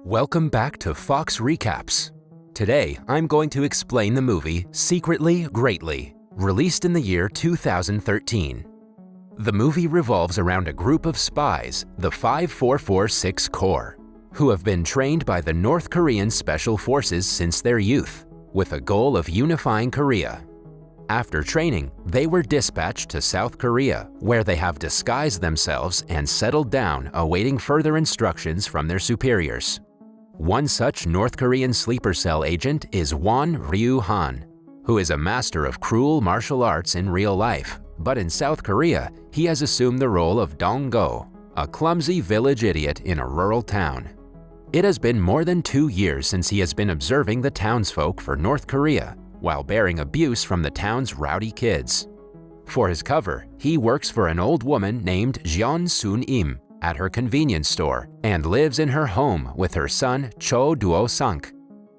Welcome back to Fox Recaps. Today, I'm going to explain the movie Secretly, Greatly, released in the year 2013. The movie revolves around a group of spies, the 5446 Corps, who have been trained by the North Korean Special Forces since their youth, with a goal of unifying Korea. After training, they were dispatched to South Korea, where they have disguised themselves and settled down awaiting further instructions from their superiors. One such North Korean sleeper cell agent is Won Ryu-han, who is a master of cruel martial arts in real life, but in South Korea, he has assumed the role of Dong-go, a clumsy village idiot in a rural town. It has been more than 2 years since he has been observing the townsfolk for North Korea, while bearing abuse from the town's rowdy kids. For his cover, he works for an old woman named Jeon Sun-im at her convenience store and lives in her home with her son Cho Duo-sang.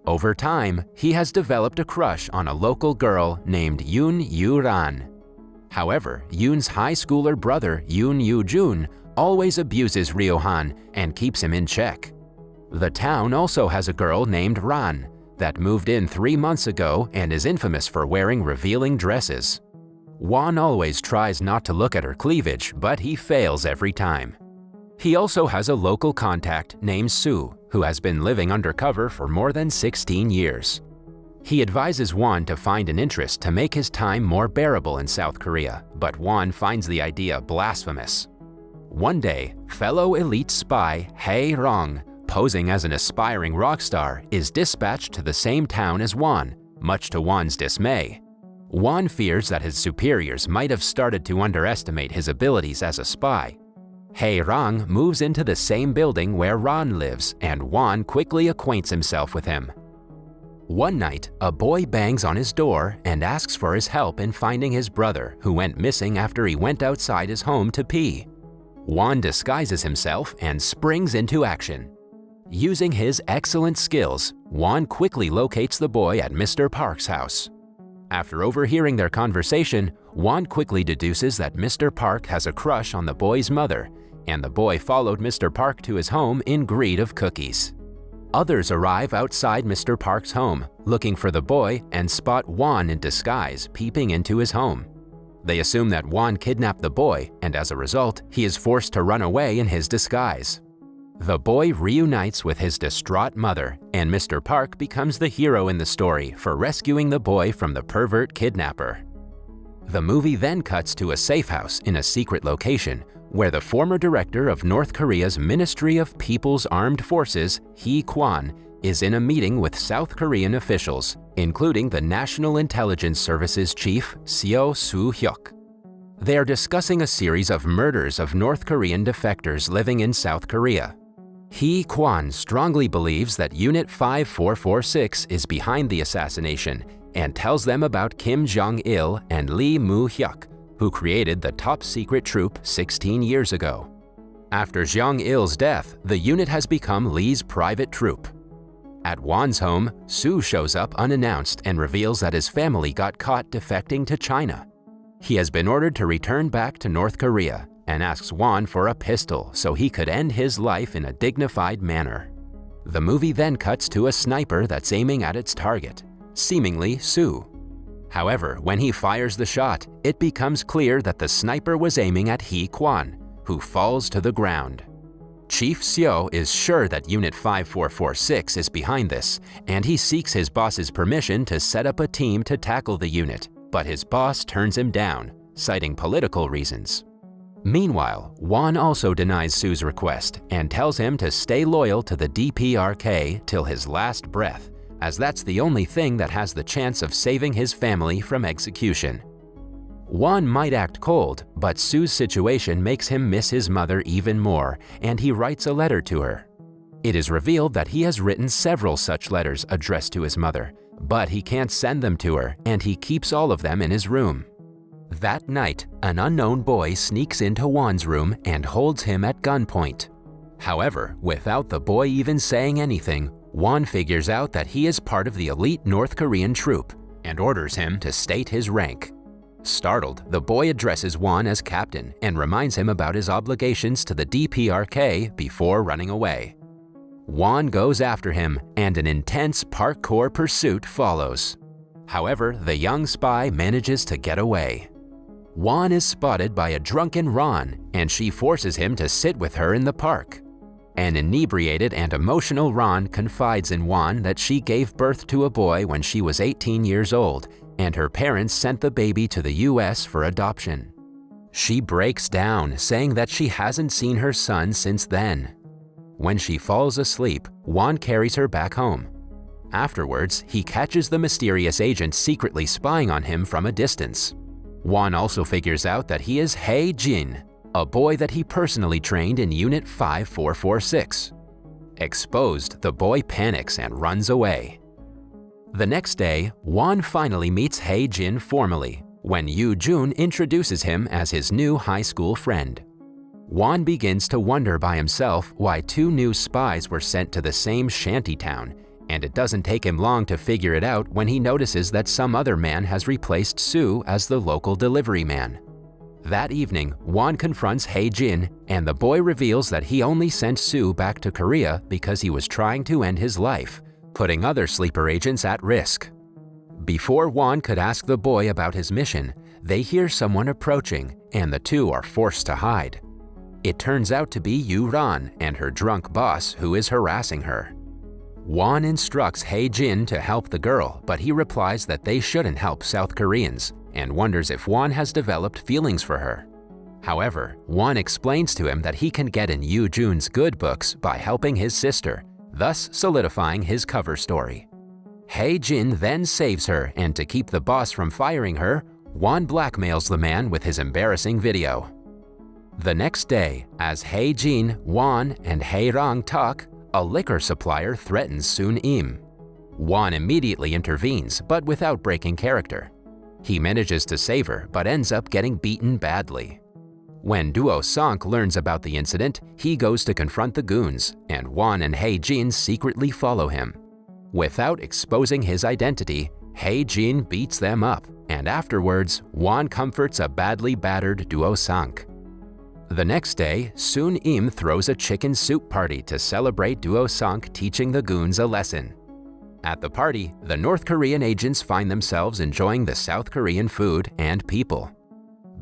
Over time, he has developed a crush on a local girl named Yoon Yu-ran. However, Yoon's high schooler brother Yoon Yu-jun always abuses Ryu-han and keeps him in check. The town also has a girl named Ran that moved in 3 months ago and is infamous for wearing revealing dresses. Won always tries not to look at her cleavage, but he fails every time. He also has a local contact named Sue, who has been living undercover for more than 16 years. He advises Won to find an interest to make his time more bearable in South Korea, but Won finds the idea blasphemous. One day, fellow elite spy Hae Rong, posing as an aspiring rock star, is dispatched to the same town as Won, much to Won's dismay. Won fears that his superiors might have started to underestimate his abilities as a spy. Hae Rong moves into the same building where Ran lives, and Won quickly acquaints himself with him. One night, a boy bangs on his door and asks for his help in finding his brother, who went missing after he went outside his home to pee. Won disguises himself and springs into action. Using his excellent skills, Won quickly locates the boy at Mr. Park's house. After overhearing their conversation, Won quickly deduces that Mr. Park has a crush on the boy's mother, and the boy followed Mr. Park to his home in greed of cookies. Others arrive outside Mr. Park's home, looking for the boy, and spot Won in disguise peeping into his home. They assume that Won kidnapped the boy, and as a result, he is forced to run away in his disguise. The boy reunites with his distraught mother, and Mr. Park becomes the hero in the story for rescuing the boy from the pervert kidnapper. The movie then cuts to a safe house in a secret location, where the former director of North Korea's Ministry of People's Armed Forces, Hee Kwan, is in a meeting with South Korean officials, including the National Intelligence Service's chief, Seo Soo-hyuk. They are discussing a series of murders of North Korean defectors living in South Korea. Hee Kwan strongly believes that Unit 5446 is behind the assassination and tells them about Kim Jong-il and Lee Moo-hyuk, who created the top-secret troop 16 years ago. After Jong-il's death, the unit has become Lee's private troop. At Won's home, Soo shows up unannounced and reveals that his family got caught defecting to China. He has been ordered to return back to North Korea and asks Won for a pistol so he could end his life in a dignified manner. The movie then cuts to a sniper that's aiming at its target, seemingly Soo. However, when he fires the shot, it becomes clear that the sniper was aiming at Hee Kwan, who falls to the ground. Chief Seo is sure that Unit 5446 is behind this, and he seeks his boss's permission to set up a team to tackle the unit, but his boss turns him down, citing political reasons. Meanwhile, Won also denies Soo's request and tells him to stay loyal to the DPRK till his last breath, as that's the only thing that has the chance of saving his family from execution. Won might act cold, but Soo's situation makes him miss his mother even more, and he writes a letter to her. It is revealed that he has written several such letters addressed to his mother, but he can't send them to her, and he keeps all of them in his room. That night, an unknown boy sneaks into Won's room and holds him at gunpoint. However, without the boy even saying anything, Won figures out that he is part of the elite North Korean troop and orders him to state his rank. Startled, the boy addresses Won as captain and reminds him about his obligations to the DPRK before running away. Won goes after him, and an intense parkour pursuit follows. However, the young spy manages to get away. Won is spotted by a drunken Ron, and she forces him to sit with her in the park. An inebriated and emotional Ron confides in Won that she gave birth to a boy when she was 18 years old, and her parents sent the baby to the US for adoption. She breaks down, saying that she hasn't seen her son since then. When she falls asleep, Won carries her back home. Afterwards, he catches the mysterious agent secretly spying on him from a distance. Won also figures out that he is Hae Jin, a boy that he personally trained in Unit 5446. Exposed, the boy panics and runs away. The next day, Won finally meets Hae Jin formally, when Yoo Jun introduces him as his new high school friend. Won begins to wonder by himself why two new spies were sent to the same shantytown, and it doesn't take him long to figure it out when he notices that some other man has replaced Soo as the local delivery man. That evening, Won confronts Hae Jin, and the boy reveals that he only sent Soo back to Korea because he was trying to end his life, putting other sleeper agents at risk. Before Won could ask the boy about his mission, they hear someone approaching, and the two are forced to hide. It turns out to be Yoo Ran and her drunk boss who is harassing her. Won instructs Hae Jin to help the girl, but he replies that they shouldn't help South Koreans, and wonders if Won has developed feelings for her. However, Won explains to him that he can get in Yoo Jun's good books by helping his sister, thus solidifying his cover story. Hae Jin then saves her, and to keep the boss from firing her, Won blackmails the man with his embarrassing video. The next day, as Hae Jin, Won, and Hae Rang talk, a liquor supplier threatens Soon Im. Won immediately intervenes, but without breaking character. He manages to save her, but ends up getting beaten badly. When Duo Sonk learns about the incident, he goes to confront the goons, and Won and Hae Jin secretly follow him. Without exposing his identity, Hae Jin beats them up, and afterwards, Won comforts a badly battered Duo Sonk. The next day, Soon Im throws a chicken soup party to celebrate Duo Sonk teaching the goons a lesson. At the party, the North Korean agents find themselves enjoying the South Korean food and people.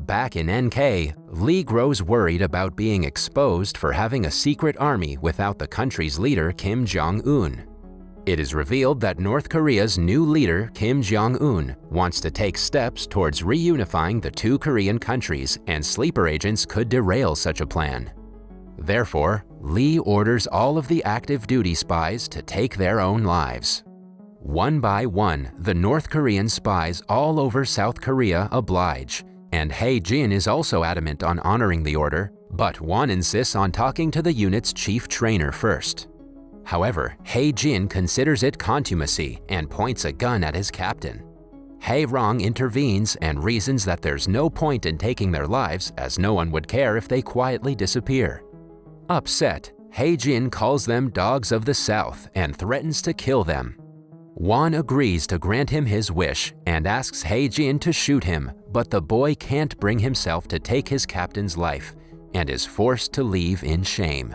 Back in NK, Lee grows worried about being exposed for having a secret army without the country's leader Kim Jong-un. It is revealed that North Korea's new leader, Kim Jong-un, wants to take steps towards reunifying the two Korean countries, and sleeper agents could derail such a plan. Therefore, Lee orders all of the active duty spies to take their own lives. One by one, the North Korean spies all over South Korea oblige, and Hae Jin is also adamant on honoring the order, but Won insists on talking to the unit's chief trainer first. However, Hae Jin considers it contumacy and points a gun at his captain. Hae Rang intervenes and reasons that there's no point in taking their lives, as no one would care if they quietly disappear. Upset, Hae Jin calls them dogs of the South and threatens to kill them. Won agrees to grant him his wish and asks Hae Jin to shoot him, but the boy can't bring himself to take his captain's life and is forced to leave in shame.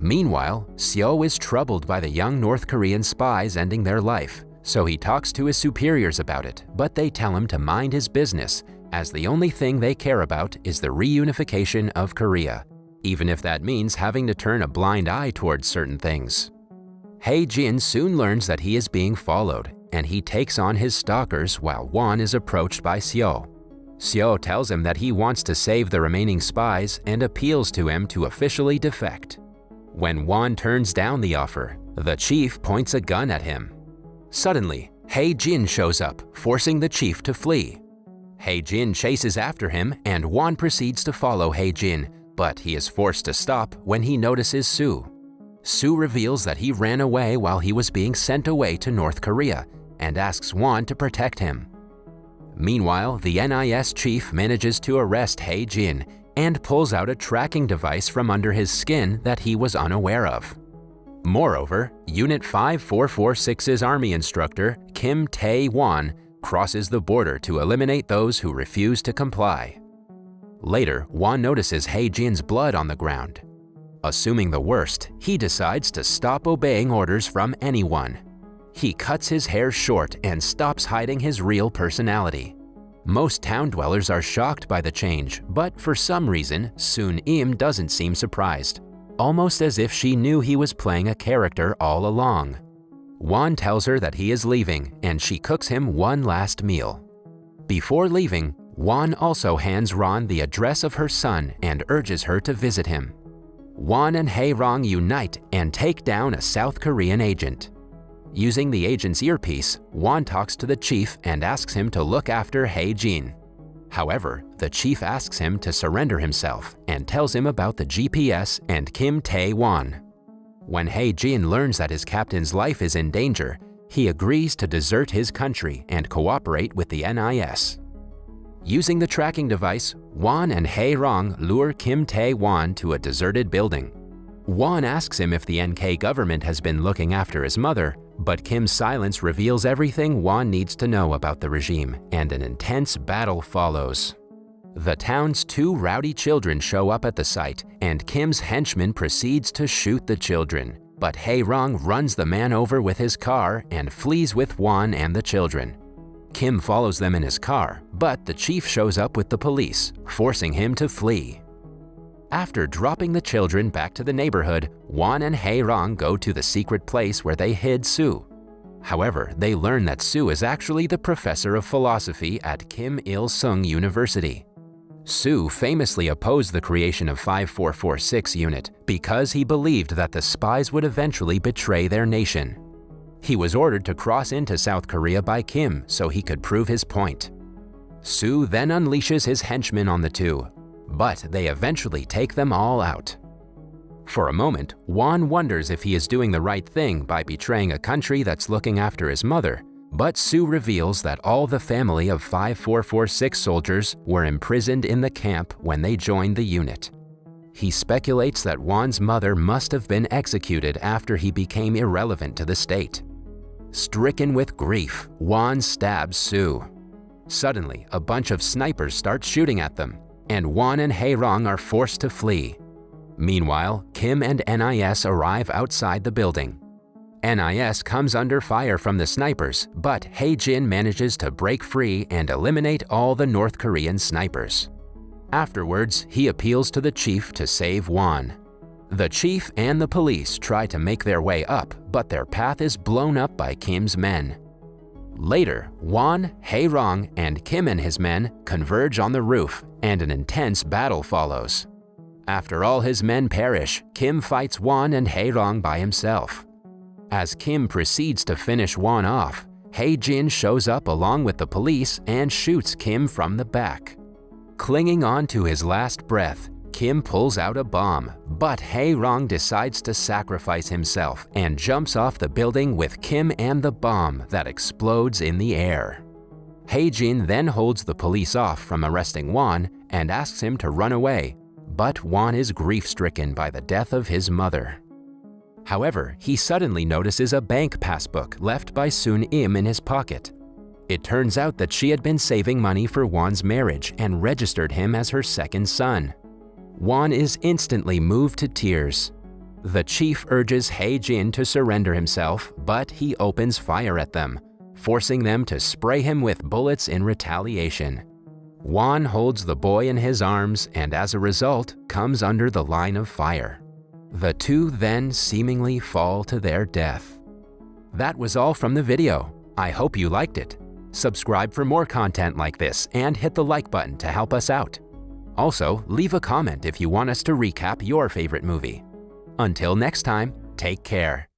Meanwhile, Seo is troubled by the young North Korean spies ending their life, so he talks to his superiors about it, but they tell him to mind his business, as the only thing they care about is the reunification of Korea, even if that means having to turn a blind eye towards certain things. Hae Jin soon learns that he is being followed, and he takes on his stalkers while Won is approached by Seo. Seo tells him that he wants to save the remaining spies and appeals to him to officially defect. When Won turns down the offer, the chief points a gun at him. Suddenly, Hae Jin shows up, forcing the chief to flee. Hae Jin chases after him, and Won proceeds to follow Hae Jin, but he is forced to stop when he notices Soo. Soo reveals that he ran away while he was being sent away to North Korea, and asks Won to protect him. Meanwhile, the NIS chief manages to arrest Hae Jin and pulls out a tracking device from under his skin that he was unaware of. Moreover, Unit 5446's army instructor, Kim Tae-won, crosses the border to eliminate those who refuse to comply. Later, Won notices Hae Jin's blood on the ground. Assuming the worst, he decides to stop obeying orders from anyone. He cuts his hair short and stops hiding his real personality. Most town dwellers are shocked by the change, but for some reason, Sun-im doesn't seem surprised, almost as if she knew he was playing a character all along. Won tells her that he is leaving, and she cooks him one last meal. Before leaving, Won also hands Ron the address of her son and urges her to visit him. Won and Hae-rong unite and take down a South Korean agent. Using the agent's earpiece, Won talks to the chief and asks him to look after Hae-jin. However, the chief asks him to surrender himself and tells him about the GPS and Kim Tae-won. When Hae-jin learns that his captain's life is in danger, he agrees to desert his country and cooperate with the NIS. Using the tracking device, Won and Hae-rong lure Kim Tae-won to a deserted building. Won asks him if the NK government has been looking after his mother, but Kim's silence reveals everything Won needs to know about the regime, and an intense battle follows. The town's two rowdy children show up at the site, and Kim's henchman proceeds to shoot the children, but Hae-rong runs the man over with his car and flees with Won and the children. Kim follows them in his car, but the chief shows up with the police, forcing him to flee. After dropping the children back to the neighborhood, Won and Hae-rong go to the secret place where they hid Sue. However, they learn that Sue is actually the professor of philosophy at Kim Il-sung University. Sue famously opposed the creation of 5446 unit because he believed that the spies would eventually betray their nation. He was ordered to cross into South Korea by Kim so he could prove his point. Sue then unleashes his henchmen on the two, but they eventually take them all out. For a moment, Won wonders if he is doing the right thing by betraying a country that's looking after his mother, but Sue reveals that all the family of 5446 soldiers were imprisoned in the camp when they joined the unit. He speculates that Won's mother must have been executed after he became irrelevant to the state. Stricken with grief, Won stabs Sue. Suddenly, a bunch of snipers start shooting at them, and Won and Hae-rong are forced to flee. Meanwhile, Kim and NIS arrive outside the building. NIS comes under fire from the snipers, but Hae-jin manages to break free and eliminate all the North Korean snipers. Afterwards, he appeals to the chief to save Won. The chief and the police try to make their way up, but their path is blown up by Kim's men. Later, Won, Hae-rong, and Kim and his men converge on the roof, and an intense battle follows. After all his men perish, Kim fights Won and Hae-rong by himself. As Kim proceeds to finish Won off, Hae-jin shows up along with the police and shoots Kim from the back. Clinging on to his last breath, Kim pulls out a bomb, but Hae-rong decides to sacrifice himself and jumps off the building with Kim and the bomb that explodes in the air. Hae-jin then holds the police off from arresting Won and asks him to run away, but Won is grief-stricken by the death of his mother. However, he suddenly notices a bank passbook left by Sun-im in his pocket. It turns out that she had been saving money for Won's marriage and registered him as her second son. Won is instantly moved to tears. The chief urges Hae-jin to surrender himself, but he opens fire at them, forcing them to spray him with bullets in retaliation. Won holds the boy in his arms and as a result comes under the line of fire. The two then seemingly fall to their death. That was all from the video. I hope you liked it. Subscribe for more content like this and hit the like button to help us out. Also, leave a comment if you want us to recap your favorite movie. Until next time, take care.